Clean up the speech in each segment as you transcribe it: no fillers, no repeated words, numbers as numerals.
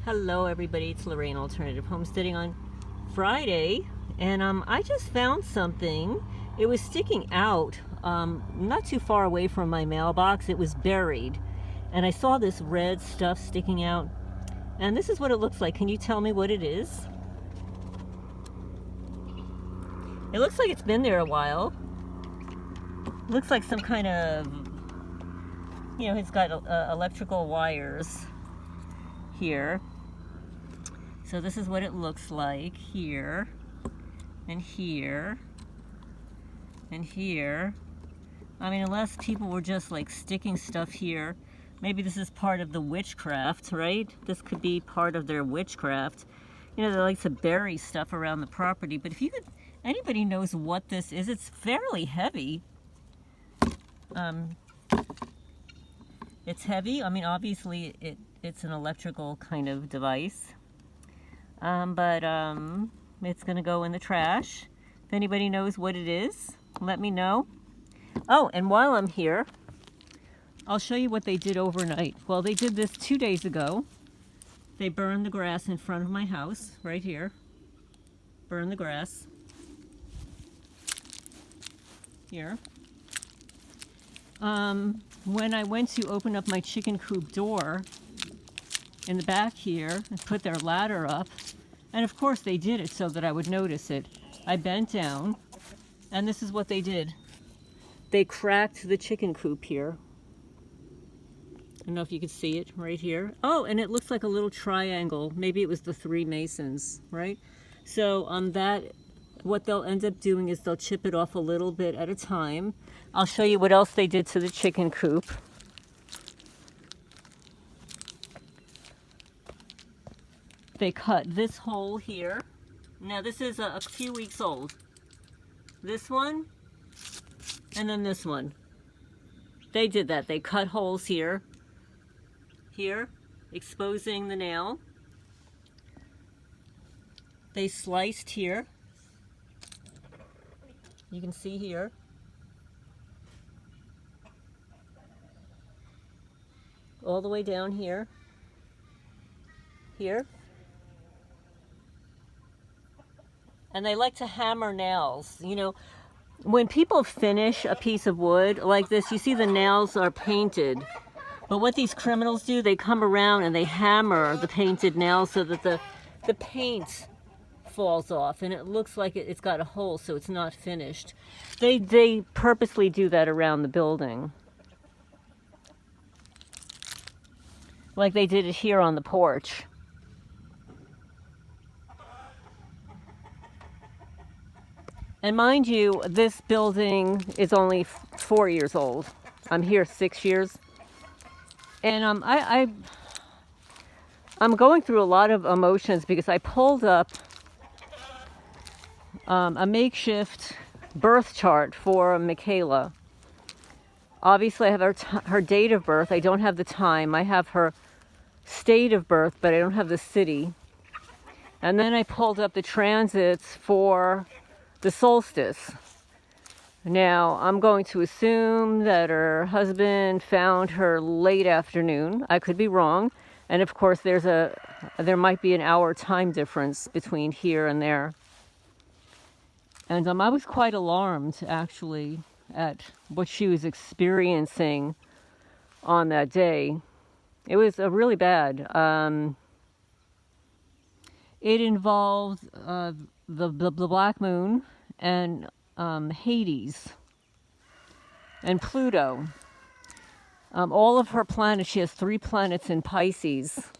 Hello everybody, it's Lorraine Alternative Homesteading on Friday, and I just found something. It was sticking out not too far away from my mailbox. It was buried, and I saw this red stuff sticking out, and this is what it looks like. Can you tell me what it is? It looks like it's been there a while. It looks like some kind of, it's got electrical wires here. So this is what it looks like here, and here, and here. I mean, unless people were just like sticking stuff here. Maybe this is part of the witchcraft, right? This could be part of their witchcraft. They like to bury stuff around the property. But if anybody knows what this is, it's fairly heavy. It's heavy. I mean, obviously it's an electrical kind of device. But it's going to go in the trash. If anybody knows what it is, let me know. Oh, and while I'm here, I'll show you what they did overnight. Well, they did this 2 days ago. They burned the grass in front of my house, right here. Burn the grass. Here. When I went to open up my chicken coop door in the back here and put their ladder up, and of course they did it so that I would notice it. I bent down, and this is what they did. They cracked the chicken coop here. I don't know if you can see it right here. Oh, and it looks like a little triangle. Maybe it was the 3 masons, right? So what they'll end up doing is they'll chip it off a little bit at a time. I'll show you what else they did to the chicken coop. They cut this hole here. Now this is a few weeks old. This one, and then this one. They did that. They cut holes here, exposing the nail. They sliced here. You can see here. All the way down here. Here. And they like to hammer nails. When people finish a piece of wood like this, you see the nails are painted. But what these criminals do, they come around and they hammer the painted nails so that the paint falls off, and it looks like it's got a hole, so it's not finished. They purposely do that around the building. Like they did it here on the porch. And mind you, this building is only 4 years old. I'm here 6 years. And I'm going through a lot of emotions because I pulled up a makeshift birth chart for Mikayla. Obviously, I have her date of birth. I don't have the time. I have her state of birth, but I don't have the city. And then I pulled up the transits for the solstice. Now, I'm going to assume that her husband found her late afternoon. I could be wrong. And of course, there might be an hour time difference between here and there. And I was quite alarmed, actually, at what she was experiencing on that day. It was really bad. It involved the black moon and Hades and Pluto. All of her planets, she has 3 planets in Pisces.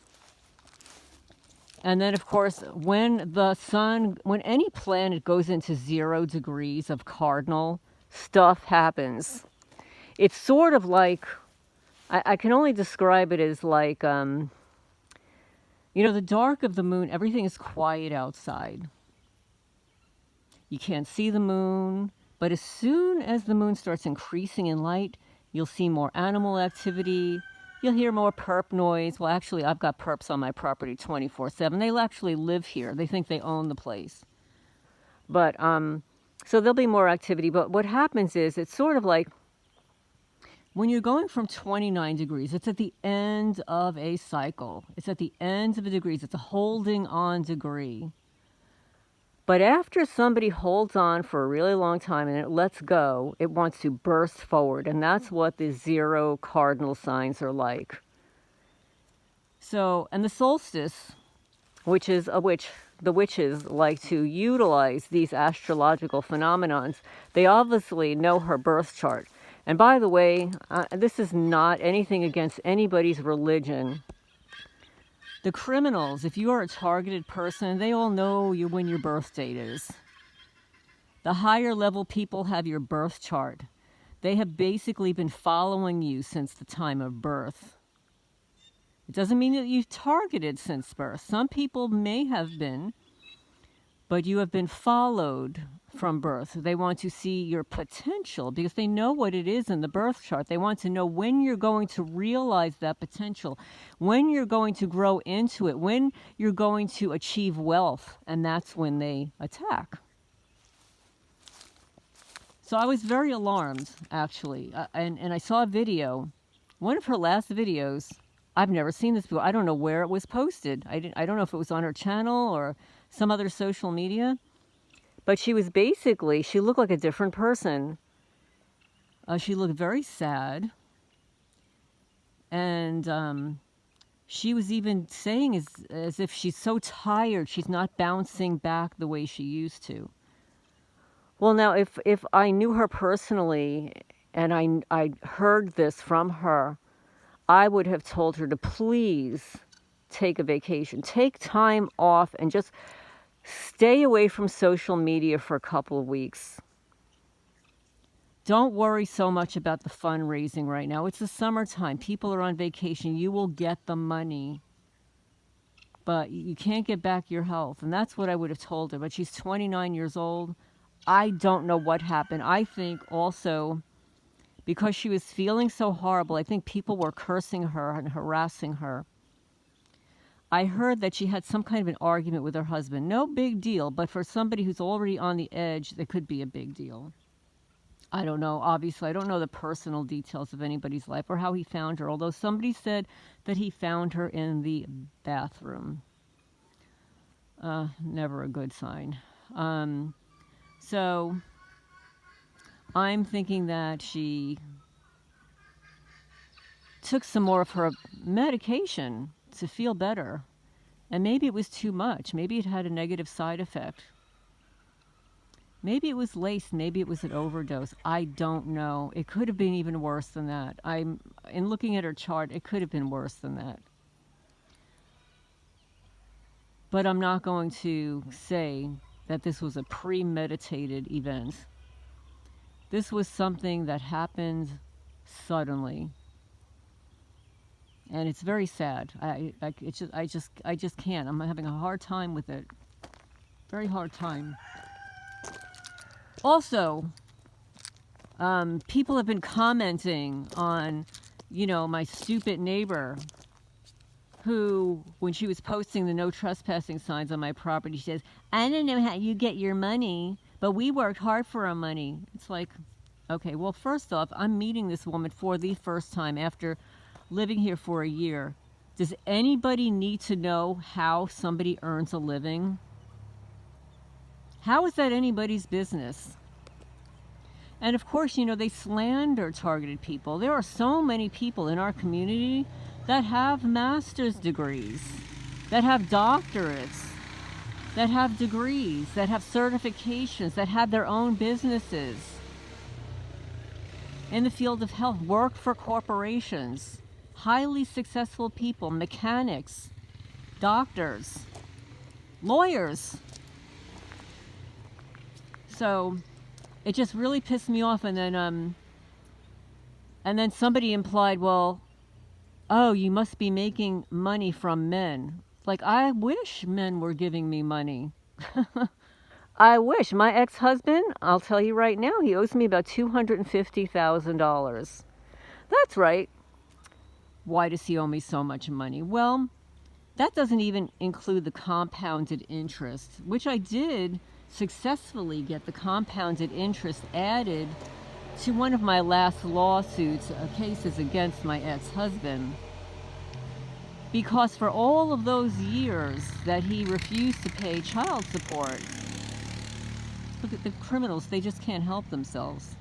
And then, of course, when any planet goes into 0 degrees of Cardinal, stuff happens. It's sort of like, I can only describe it as like, the dark of the moon, everything is quiet outside. You can't see the moon, but as soon as the moon starts increasing in light, you'll see more animal activity. You'll hear more perp noise. Well, actually, I've got perps on my property 24/7. They actually live here. They think they own the place. But, so there'll be more activity. But what happens is, it's sort of like when you're going from 29 degrees, it's at the end of a cycle. It's at the end of a degree. It's a holding on degree. But after somebody holds on for a really long time and it lets go, it wants to burst forward. And that's what the 0 cardinal signs are like. So, and the solstice, which is a witch, the witches like to utilize these astrological phenomenons. They obviously know her birth chart. And by the way, this is not anything against anybody's religion. The criminals, if you are a targeted person, they all know when your birth date is. The higher level people have your birth chart. They have basically been following you since the time of birth. It doesn't mean that you've targeted since birth. Some people may have been, but you have been followed from birth. They want to see your potential because they know what it is in the birth chart. They want to know when you're going to realize that potential, when you're going to grow into it, when you're going to achieve wealth, and that's when they attack. So I was very alarmed, actually, and I saw a video, one of her last videos. I've never seen this before. I don't know where it was posted. I don't know if it was on her channel or some other social media. But she was basically, she looked like a different person. She looked very sad. And she was even saying as if she's so tired, she's not bouncing back the way she used to. Well, now, if I knew her personally and I heard this from her, I would have told her to please take a vacation. Take time off and just stay away from social media for a couple of weeks. Don't worry so much about the fundraising right now. It's the summertime. People are on vacation. You will get the money. But you can't get back your health. And that's what I would have told her. But she's 29 years old. I don't know what happened. I think also, because she was feeling so horrible, I think people were cursing her and harassing her. I heard that she had some kind of an argument with her husband. No big deal, but for somebody who's already on the edge, it could be a big deal. I don't know. Obviously, I don't know the personal details of anybody's life or how he found her, although somebody said that he found her in the bathroom. Never a good sign. So I'm thinking that she took some more of her medication to feel better. And maybe it was too much. Maybe it had a negative side effect. Maybe it was laced. Maybe it was an overdose. I don't know. It could have been even worse than that. In looking at her chart, it could have been worse than that. But I'm not going to say that this was a premeditated event. This was something that happened suddenly. And it's very sad. I just can't. I'm having a hard time with it. Very hard time. Also, people have been commenting on, my stupid neighbor who, when she was posting the no trespassing signs on my property, she says, I don't know how you get your money, but we worked hard for our money. It's like, okay, well, first off, I'm meeting this woman for the first time after living here for a year. Does anybody need to know how somebody earns a living? How is that anybody's business? And of course, they slander targeted people. There are so many people in our community that have master's degrees, that have doctorates, that have degrees, that have certifications, that have their own businesses in the field of health, work for corporations, highly successful people, mechanics, doctors, lawyers. So it just really pissed me off. And then somebody implied, well, oh, you must be making money from men. Like, I wish men were giving me money. I wish. My ex-husband, I'll tell you right now, he owes me about $250,000. That's right. Why does he owe me so much money? Well, that doesn't even include the compounded interest, which I did successfully get the compounded interest added to one of my last lawsuits, cases against my ex-husband, because for all of those years that he refused to pay child support, look at the criminals, they just can't help themselves.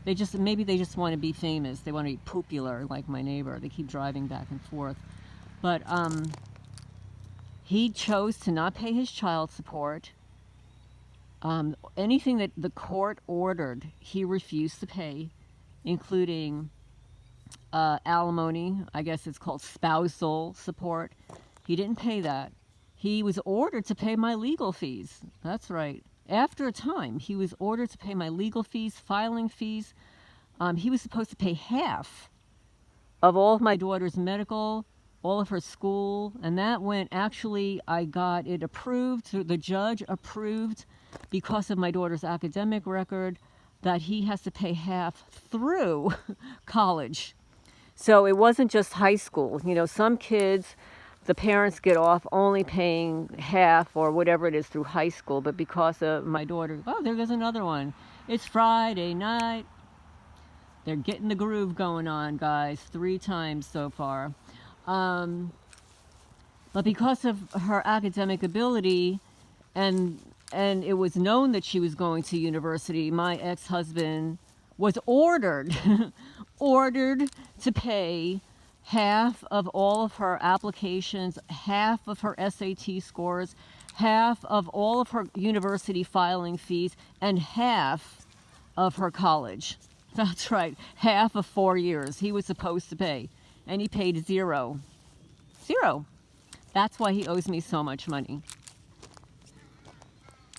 Maybe they just want to be famous. They want to be popular like my neighbor. They keep driving back and forth. But he chose to not pay his child support. Anything that the court ordered, he refused to pay, including alimony. I guess it's called spousal support. He didn't pay that. He was ordered to pay my legal fees. That's right. After a time, he was ordered to pay my legal fees, filing fees. He was supposed to pay half of all of my daughter's medical, all of her school, and that went, actually, I got it approved, the judge approved, because of my daughter's academic record, that he has to pay half through college. So it wasn't just high school. You know, some kids, the parents get off only paying half or whatever it is through high school, but because of my daughter, oh, there goes another one. It's Friday night. They're getting the groove going on, guys, 3 times so far. But because of her academic ability, and it was known that she was going to university, my ex-husband was ordered to pay half of all of her applications, half of her SAT scores, half of all of her university filing fees, and half of her college. That's right, half of 4 years he was supposed to pay, and he paid zero. Zero. That's why he owes me so much money.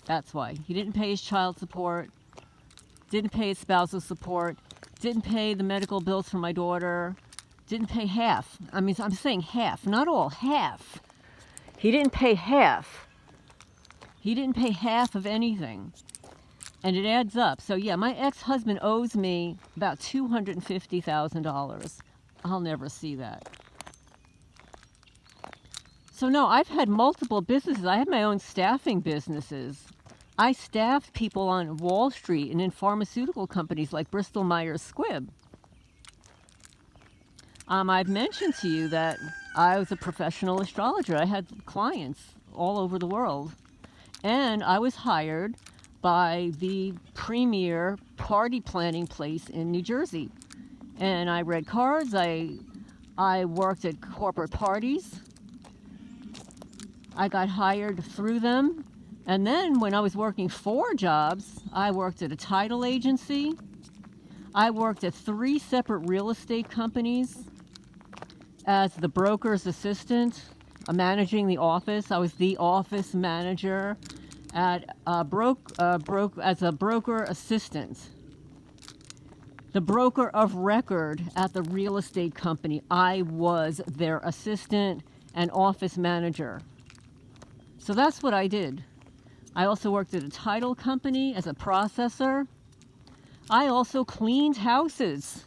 That's why. He didn't pay his child support, didn't pay his spousal support, didn't pay the medical bills for my daughter, didn't pay half. I mean, I'm saying half, not all, half. He didn't pay half. He didn't pay half of anything. And it adds up. So yeah, my ex-husband owes me about $250,000. I'll never see that. So no, I've had multiple businesses. I had my own staffing businesses. I staffed people on Wall Street and in pharmaceutical companies like Bristol Myers Squibb. I've mentioned to you that I was a professional astrologer. I had clients all over the world. And I was hired by the premier party planning place in New Jersey. And I read cards. I worked at corporate parties. I got hired through them. And then when I was working 4 jobs, I worked at a title agency. I worked at 3 separate real estate companies as the broker's assistant, managing the office. I was the office manager at as a broker assistant. The broker of record at the real estate company. I was their assistant and office manager. So that's what I did. I also worked at a title company as a processor. I also cleaned houses.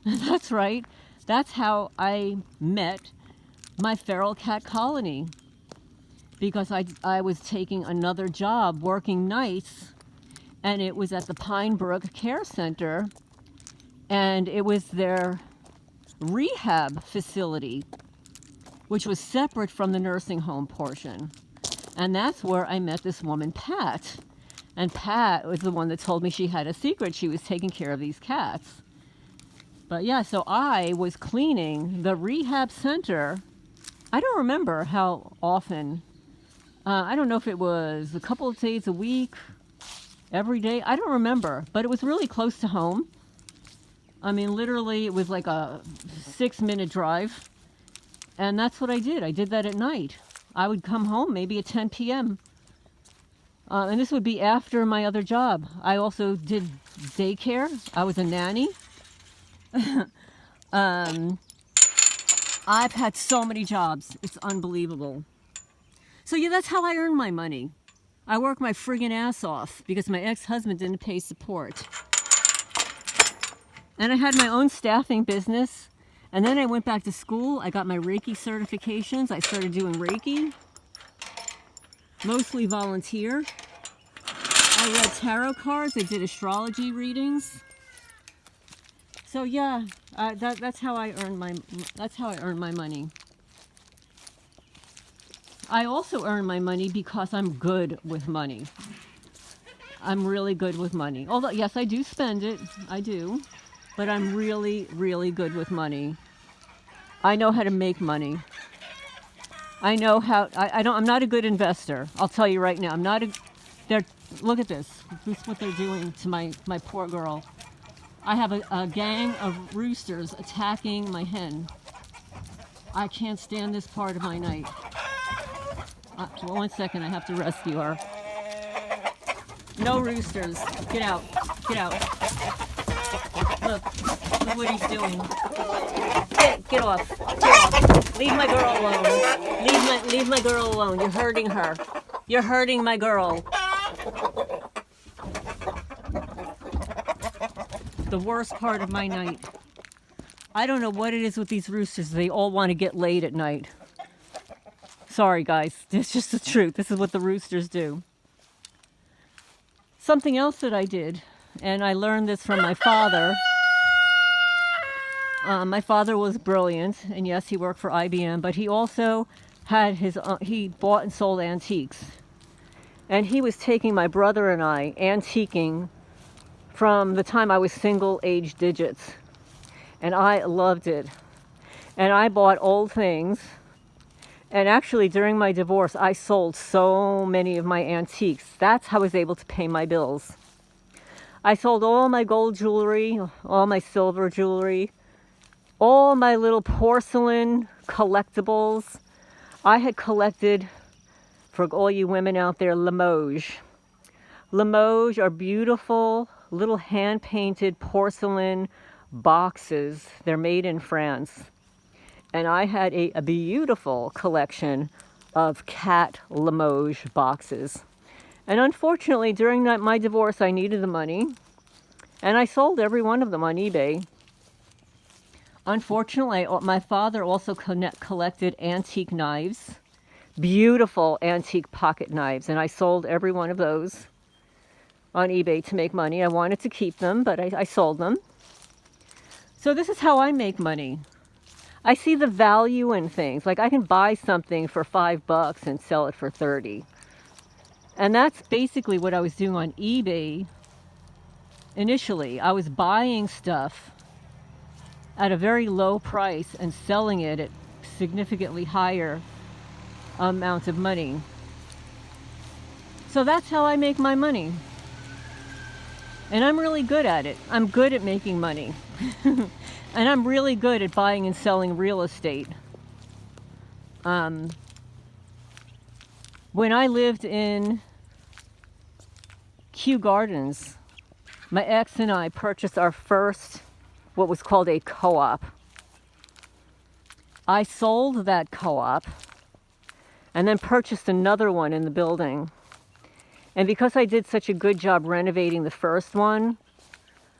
That's right. That's how I met my feral cat colony. Because I was taking another job working nights, and it was at the Pine Brook Care Center, and it was their rehab facility, which was separate from the nursing home portion. And that's where I met this woman, Pat. And Pat was the one that told me she had a secret. She was taking care of these cats. But yeah, so I was cleaning the rehab center. I don't remember how often. I don't know if it was a couple of days a week, every day. I don't remember, but it was really close to home. I mean, literally, it was like a 6-minute drive. And that's what I did. I did that at night. I would come home maybe at 10 p.m. And this would be after my other job. I also did daycare. I was a nanny. I've had so many jobs. It's unbelievable. So yeah, that's how I earn my money. I work my friggin' ass off because my ex-husband didn't pay support. And I had my own staffing business. And then I went back to school. I got my Reiki certifications. I started doing Reiki. Mostly volunteer. I read tarot cards. I did astrology readings. So yeah, that's how I earn my money. I also earn my money because I'm good with money. I'm really good with money. Although, yes, I do spend it. I do. But I'm really, really good with money. I know how to make money. I know how... I'm not a good investor. I'll tell you right now. I'm not a... Look at this. This is what they're doing to my poor girl. I have a gang of roosters attacking my hen. I can't stand this part of my night. 1 second, I have to rescue her. No roosters. Get out. Get out. Look what he's doing. Get off. Get off. Leave my girl alone. Leave my girl alone. You're hurting her. You're hurting my girl. The worst part of my night. I don't know what it is with these roosters. They all want to get laid at night. Sorry, guys. It's just the truth. This is what the roosters do. Something else that I did, and I learned this from my father. My father was brilliant, and yes, he worked for IBM, but he also had he bought and sold antiques. And he was taking my brother and I antiquing from the time I was single age digits. And I loved it. And I bought old things. And actually, during my divorce, I sold so many of my antiques. That's how I was able to pay my bills. I sold all my gold jewelry, all my silver jewelry, all my little porcelain collectibles. I had collected, for all you women out there, Limoges. Limoges are beautiful little hand-painted porcelain boxes. They're made in France. And I had a beautiful collection of cat Limoges boxes. And unfortunately, during my divorce, I needed the money. And I sold every one of them on eBay. Unfortunately, my father also collected antique knives. Beautiful antique pocket knives. And I sold every one of those on eBay to make money. I wanted to keep them, but I sold them. So this is how I make money. I see the value in things. Like I can buy something for $5 and sell it for 30. And that's basically what I was doing on eBay initially. I was buying stuff at a very low price and selling it at significantly higher amounts of money. So that's how I make my money. And I'm really good at it. I'm good at making money. And I'm really good at buying and selling real estate. When I lived in Kew Gardens, my ex and I purchased our first, what was called a co-op. I sold that co-op and then purchased another one in the building. And because I did such a good job renovating the first one,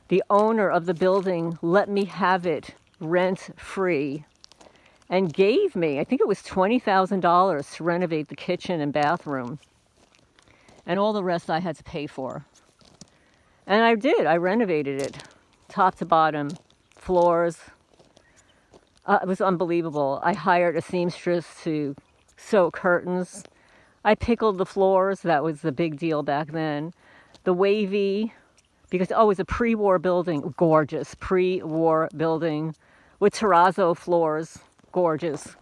the owner of the building let me have it rent-free and gave me, I think it was $20,000 to renovate the kitchen and bathroom. And all the rest I had to pay for. And I did. I renovated it, top to bottom, floors. It was unbelievable. I hired a seamstress to sew curtains. I pickled the floors. That was the big deal back then. The wavy, because, it was a pre-war building. Gorgeous. Pre-war building with terrazzo floors. Gorgeous.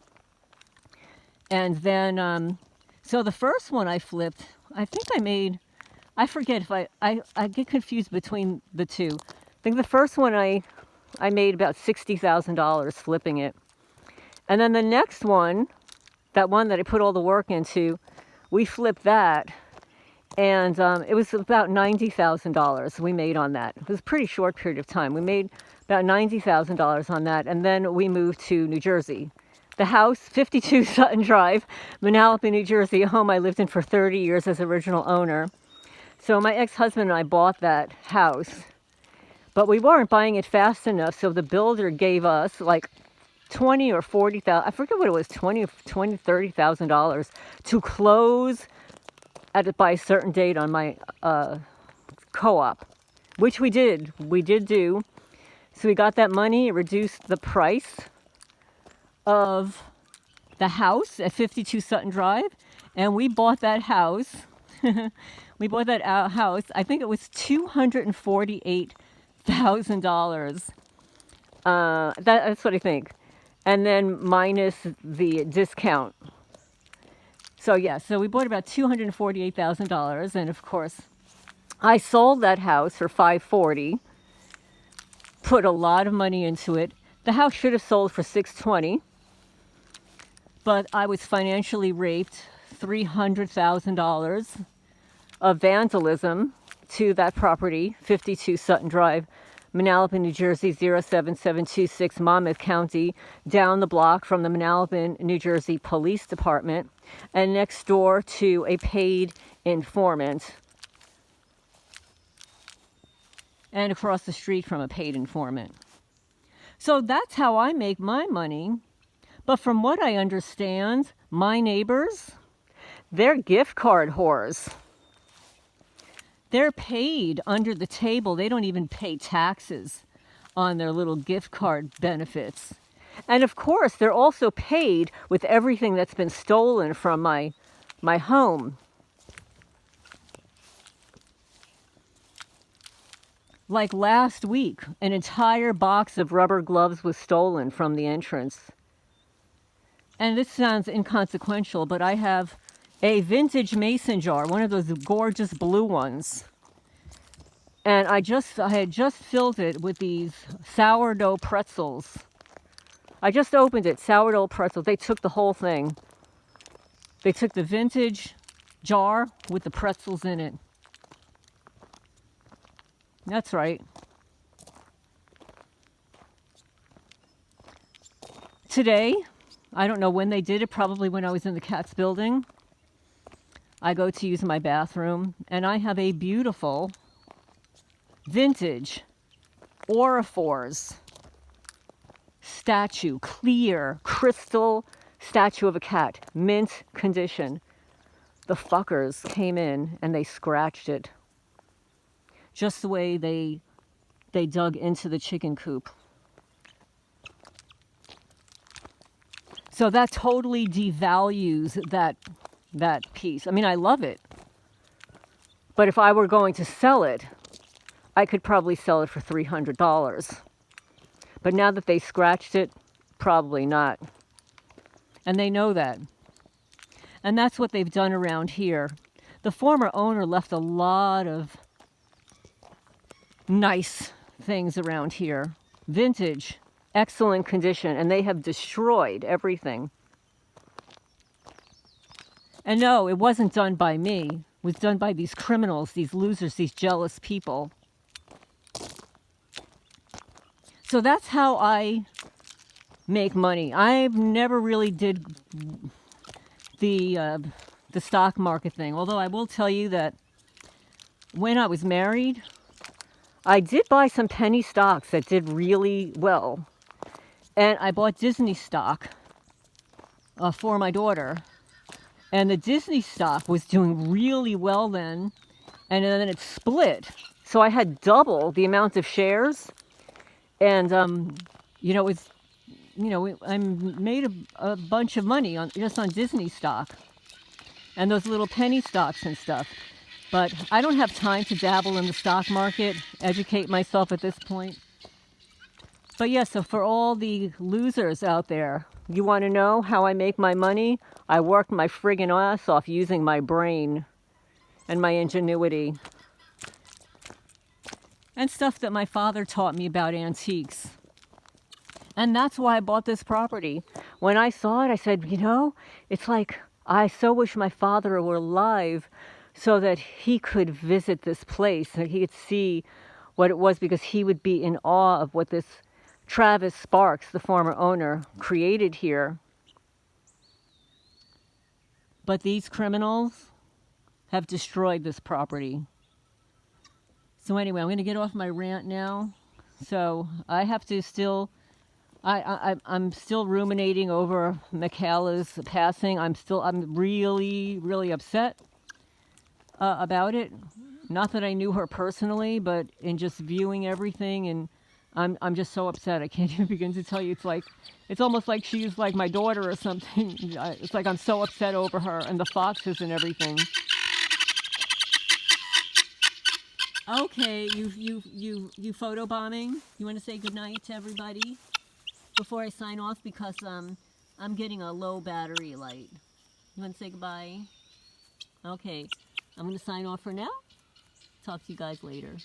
And then, so the first one I flipped, I think I made, I forget if I get confused between the two. I think the first one I made about $60,000 flipping it. And then the next one, that one that I put all the work into, we flipped that, and it was about $90,000 we made on that. It was a pretty short period of time. We made about $90,000 on that, and then we moved to New Jersey. The house, 52 Sutton Drive, Manalapan, New Jersey, a home I lived in for 30 years as original owner. So my ex-husband and I bought that house, but we weren't buying it fast enough, so the builder gave us like $20,000 or $40,000, I forget what it was, $30,000 to close by a certain date on my co-op, which we did. We did do. So we got that money. It reduced the price of the house at 52 Sutton Drive. And we bought that house. We bought that house. I think it was $248,000. That's what I think. And then minus the discount. So yeah, so we bought about $248,000, and of course, I sold that house for $540. Put a lot of money into it. The house should have sold for $620, but I was financially raped. $300,000 of vandalism to that property, 52 Sutton Drive, Manalapan, New Jersey 07726, Monmouth County, down the block from the Manalapan, New Jersey Police Department, and next door to a paid informant, and across the street from a paid informant. So that's how I make my money. But from what I understand, my neighbors, they're gift card whores. They're paid under the table. They don't even pay taxes on their little gift card benefits. And of course, they're also paid with everything that's been stolen from my home. Like last week, an entire box of rubber gloves was stolen from the entrance. And this sounds inconsequential, but I have a vintage mason jar, one of those gorgeous blue ones. And I had just filled it with these sourdough pretzels. I just opened it, sourdough pretzels. They took the whole thing. They took the vintage jar with the pretzels in it. That's right. Today, I don't know when they did it, probably when I was in the Cats building. I go to use my bathroom, and I have a beautiful vintage Aurifors statue, clear, crystal statue of a cat, mint condition. The fuckers came in and they scratched it. Just the way they dug into the chicken coop. So that totally devalues that piece. I mean, I love it. But if I were going to sell it, I could probably sell it for $300. But now that they scratched it, probably not. And they know that. And that's what they've done around here. The former owner left a lot of nice things around here. Vintage, excellent condition, and they have destroyed everything. And no, it wasn't done by me. It was done by these criminals, these losers, these jealous people. So that's how I make money. I've never really did the stock market thing. Although I will tell you that when I was married, I did buy some penny stocks that did really well. And I bought Disney stock for my daughter. And the Disney stock was doing really well then. And then it split. So I had double the amount of shares. And, I made a bunch of money just on Disney stock. And those little penny stocks and stuff. But I don't have time to dabble in the stock market, educate myself at this point. But yeah, so for all the losers out there, you want to know how I make my money? I work my friggin' ass off using my brain and my ingenuity. And stuff that my father taught me about antiques. And that's why I bought this property. When I saw it, I said, it's like, I so wish my father were alive so that he could visit this place, that he could see what it was, because he would be in awe of what this Travis Sparks, the former owner, created here. But these criminals have destroyed this property. So anyway, I'm going to get off my rant now. So I have to still, I'm still ruminating over Mikayla's passing. I'm really, really upset about it. Not that I knew her personally, but in just viewing everything, and I'm just so upset. I can't even begin to tell you. It's almost like she's like my daughter or something. It's like I'm so upset over her and the foxes and everything. Okay, you photobombing. You want to say goodnight to everybody before I sign off, because I'm getting a low battery light. You want to say goodbye? Okay, I'm going to sign off for now. Talk to you guys later.